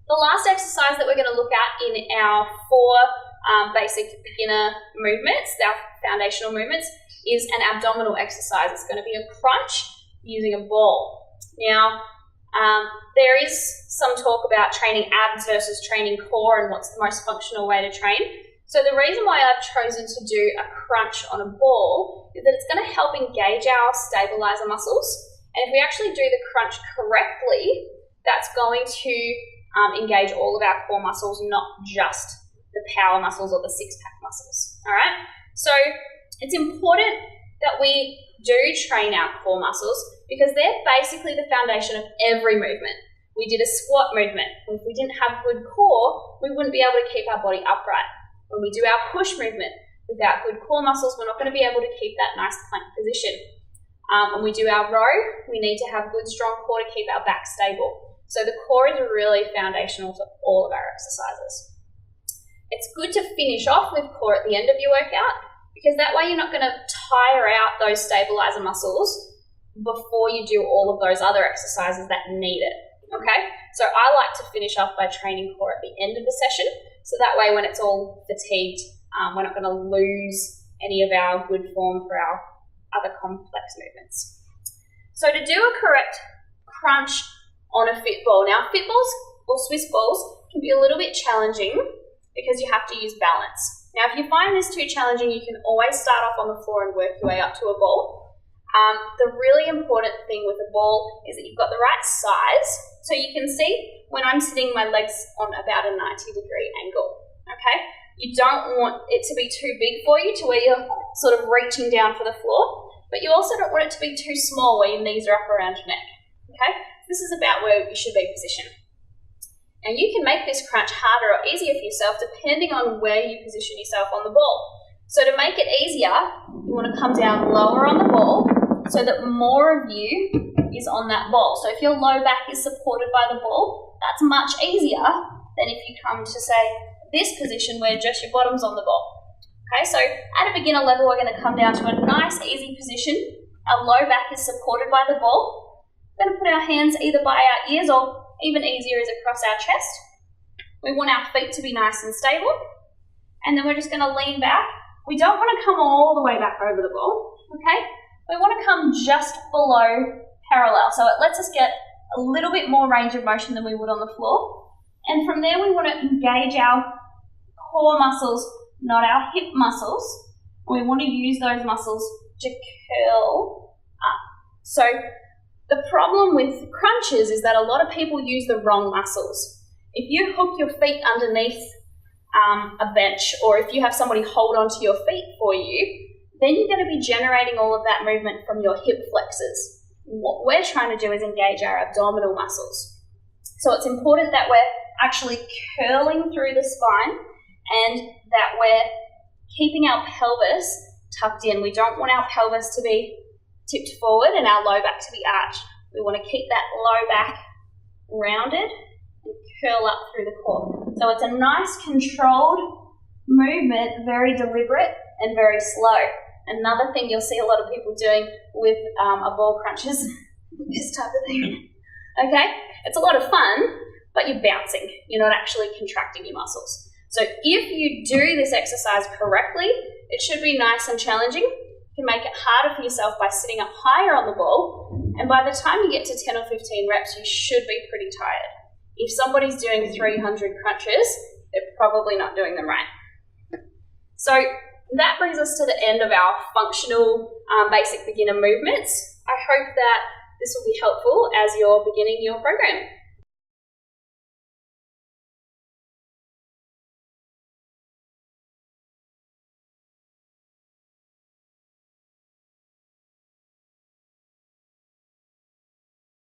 The last exercise that we're going to look at in our 4 basic beginner movements, our foundational movements, is an abdominal exercise. It's going to be a crunch using a ball. Now, there is some talk about training abs versus training core and what's the most functional way to train. So the reason why I've chosen to do a crunch on a ball is that it's going to help engage our stabiliser muscles. And if we actually do the crunch correctly, that's going to engage all of our core muscles, not just the power muscles or the six-pack muscles. All right? So it's important that we do train our core muscles because they're basically the foundation of every movement. We did a squat movement. If we didn't have good core, we wouldn't be able to keep our body upright. When we do our push movement without good core muscles, we're not going to be able to keep that nice plank position. When we do our row, we need to have good strong core to keep our back stable. So the core is really foundational to all of our exercises. It's good to finish off with core at the end of your workout because that way you're not going to tire out those stabiliser muscles before you do all of those other exercises that need it. Okay, so I like to finish off by training core at the end of the session, so that way when it's all fatigued, we're not going to lose any of our good form for our other complex movements. So to do a correct crunch on a fit ball, now fit balls or Swiss balls can be a little bit challenging because you have to use balance. Now if you find this too challenging, you can always start off on the floor and work your way up to a ball. The really important thing with a ball is that you've got the right size. So you can see when I'm sitting, my legs on about a 90-degree angle, okay? You don't want it to be too big for you to where you're sort of reaching down for the floor, but you also don't want it to be too small where your knees are up around your neck, okay? This is about where you should be positioned. And you can make this crunch harder or easier for yourself depending on where you position yourself on the ball. So to make it easier, you want to come down lower on the ball so that more of you is on that ball. So if your low back is supported by the ball, that's much easier than if you come to, say, this position where just your bottom's on the ball. Okay, so at a beginner level, we're going to come down to a nice, easy position. Our low back is supported by the ball. We're going to put our hands either by our ears or even easier is across our chest. We want our feet to be nice and stable. And then we're just going to lean back. We don't want to come all the way back over the ball, okay? We want to come just below parallel. So it lets us get a little bit more range of motion than we would on the floor. And from there, we want to engage our core muscles, not our hip muscles. We want to use those muscles to curl up. So the problem with crunches is that a lot of people use the wrong muscles. If you hook your feet underneath a bench, or if you have somebody hold onto your feet for you, then you're going to be generating all of that movement from your hip flexors. What we're trying to do is engage our abdominal muscles. So it's important that we're actually curling through the spine and that we're keeping our pelvis tucked in. We don't want our pelvis to be tipped forward and our low back to be arched. We want to keep that low back rounded and curl up through the core. So it's a nice controlled movement, very deliberate and very slow. Another thing you'll see a lot of people doing with a ball crunch is this type of thing. Okay? It's a lot of fun, but you're bouncing. You're not actually contracting your muscles. So if you do this exercise correctly, it should be nice and challenging. You can make it harder for yourself by sitting up higher on the ball, and by the time you get to 10 or 15 reps, you should be pretty tired. If somebody's doing 300 crunches, they're probably not doing them right. So that brings us to the end of our functional basic beginner movements. I hope that this will be helpful as you're beginning your program.